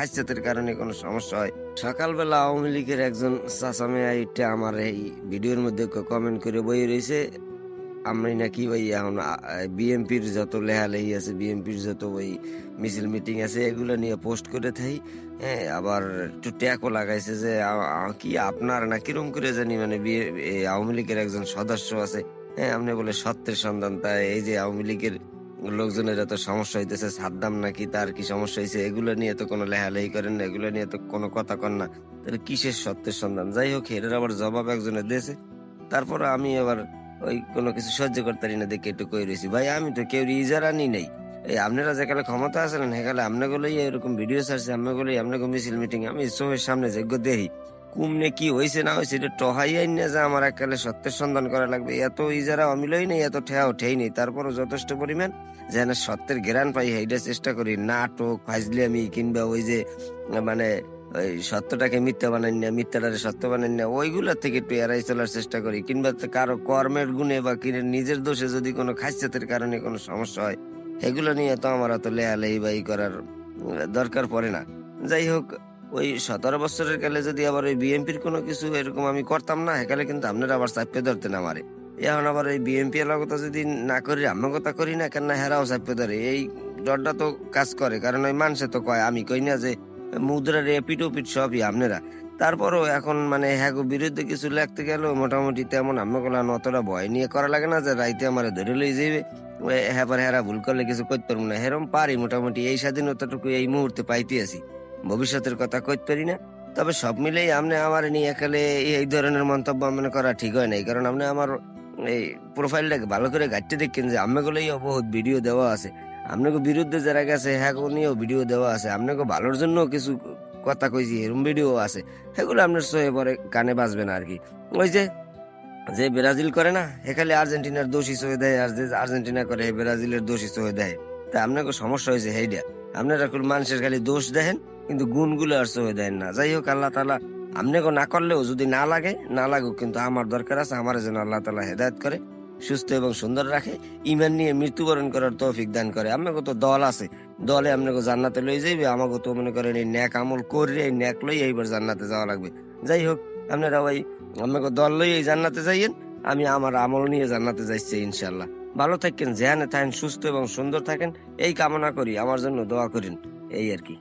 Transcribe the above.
হাসিয়াতের কারণে কোনো সমস্যা হয়। সকালবেলা আওয়ামী লীগের একজন চাচা মেয়ে এটা আমার এই ভিডিওর মধ্যে কমেন্ট করে বই রয়েছে আমি নাকি ওই এখন বিএনপির যত লেহালেহি আছে, বিএনপির যত ওই মিছিল মিটিং আছে এগুলো নিয়ে পোস্ট করে থাই। হ্যাঁ, আবার একটু ট্যাগও লাগাইছে যে কি আপনার না কিরম করে জানি মানে আওয়ামী লীগের একজন সদস্য আছে, হ্যাঁ আপনি বলে সত্যের সন্ধান, তাই এই যে আওয়ামী লীগের লোকজনের এত সমস্যা হইতেছে, সাদ্দাম নাকি তার কি সমস্যা হয়েছে, এগুলো নিয়ে তো কোনো লেহালেহি করেন না, এগুলো নিয়ে তো কোনো কথা কন না, তাহলে কিসের সত্যের সন্ধান? যাই হোক, এটার আবার জবাব একজনে দিয়েছে। তারপর আমি আবার ওই কোনো কিছু সহ্য করতে পারি না দেখে একটু কই রয়েছি, ভাই আমি তো কেউ ইজার আনি নাই। এই আপনারা যেকালে ক্ষমতা আছিলেন সেকালে আপনাগুলোই এরকম ভিডিও ছাড়ছে, আপনাগুলোই আপনাকে মিছিল মিটিং আমি চোখের সামনে যোগ্য দেখি কুমনে কি হয়েছে না হয়েছে এটা টহাই আইন না যে আমার একালে সত্যের সন্ধান করা লাগবে। এত ইজারা অমিলই নেই, এত ঠেয়াও ঠেই নেই, তারপরও যথেষ্ট পরিমাণ যেন সত্যের জ্ঞান পাই সেইটা চেষ্টা করি। নাটক ফাজলামি কিংবা ওই যে মানে ওই সত্যটাকে মিথ্যা বানাই না, মিথ্যাটাকে সত্য বানাই না, ওইগুলোর থেকে একটু এড়াই চলার চেষ্টা করি। কিংবা কারো কর্মের গুণে বা নিজের দোষে যদি কোনো খাসিয়াতের কারণে কোনো সমস্যা হয় এগুলো নিয়ে তো আমার অত লেহালেহি বাই করার দরকার পড়ে না। যাই হোক, ওই 17 বছরের কালে যদি আবার ওই বিএনপির কোনো কিছু এরকম আমি করতাম না সেকালে কিন্তু আপনারা আবার চাপিয়ে ধরতেন আমারে। এখন আবার ওই বিএনপি এলাকা কথা যদি না করি, আমার কথা করি না কেন হেরাও চাপিয়ে ধরে, এই ডরটা তো কাজ করে। কারণ ওই মানুষে তো কয়, আমি কই না যে মুদ্রার এপিট ওপিট সবই আপনারা, তারপরও এখন মানে হ্যাঁ বিরুদ্ধে কিছু লাগতে গেল মোটামুটি তেমন আমাগুলো অতটা ভয় নিয়ে করা লাগে না যে রাইতে আমার ধরে লই যাইবে, হ্যাঁ হেরা ভুল করলে কিছু করতে পারবো না, হেরম পারি মোটামুটি। এই স্বাধীনতাটুকু এই মুহূর্তে পাইতে আছি, ভবিষ্যতের কথা কইতে পারি না। তবে সব মিলেই আপনি আমার নিয়ে একালে এই ধরনের মন্তব্য মনে করা ঠিক হয় নাই, কারণ আপনি আমার এই প্রোফাইলটাকে ভালো করে ঘাটতে দেখেন যে আপনাগুলোই বহুত ভিডিও দেওয়া আছে, আপনাকে বিরুদ্ধে যারা গেছে হ্যাঁ নিয়েও ভিডিও দেওয়া আছে, আপনাকে ভালোর জন্য কিছু কথা কইছি এরকম ভিডিও আছে, সেগুলো আপনার সহে পরে কানে বাজবে না আর কি। ওই যে যে ব্রাজিল করে না এখানে আর্জেন্টিনার দোষী সহে দেয়, আর যে আর্জেন্টিনা করে ব্রাজিলের দোষী সহে দেয়, তা আপনাকে সমস্যা হয়েছে সেইটা। আপনারা মানুষের খালি দোষ দেখেন কিন্তু গুণগুলো আর সহে দেন না। যাই হোক, আল্লাহ তাআলা আপনাকে না করলেও যদি না লাগে না লাগুক, কিন্তু আমার দরকার আছে আমার যেন আল্লাহ তাআলা হেদায়েত করে, সুস্থ এবং সুন্দর রাখে, ঈমান নিয়ে মৃত্যুবরণ করার তৌফিক দান করে। আপনাকে তো দল আছে, দলে আপনাকে জান্নাতে লই যাইবে, আমাকে তো মনে করেন এই ন্যাক আমল করে এই ন্যাক লই এইবার জান্নাতে যাওয়া লাগবে। যাই হোক, আপনারা ওই আমাকে দল লই এই জান্নাতে যাইয়েন, আমি আমার আমল নিয়ে জান্নাতে যাইছি ইনশাল্লাহ। ভালো থাকেন, যেখানে থাকেন সুস্থ এবং সুন্দর থাকেন এই কামনা করি, আমার জন্য দোয়া করেন, এই আর কি।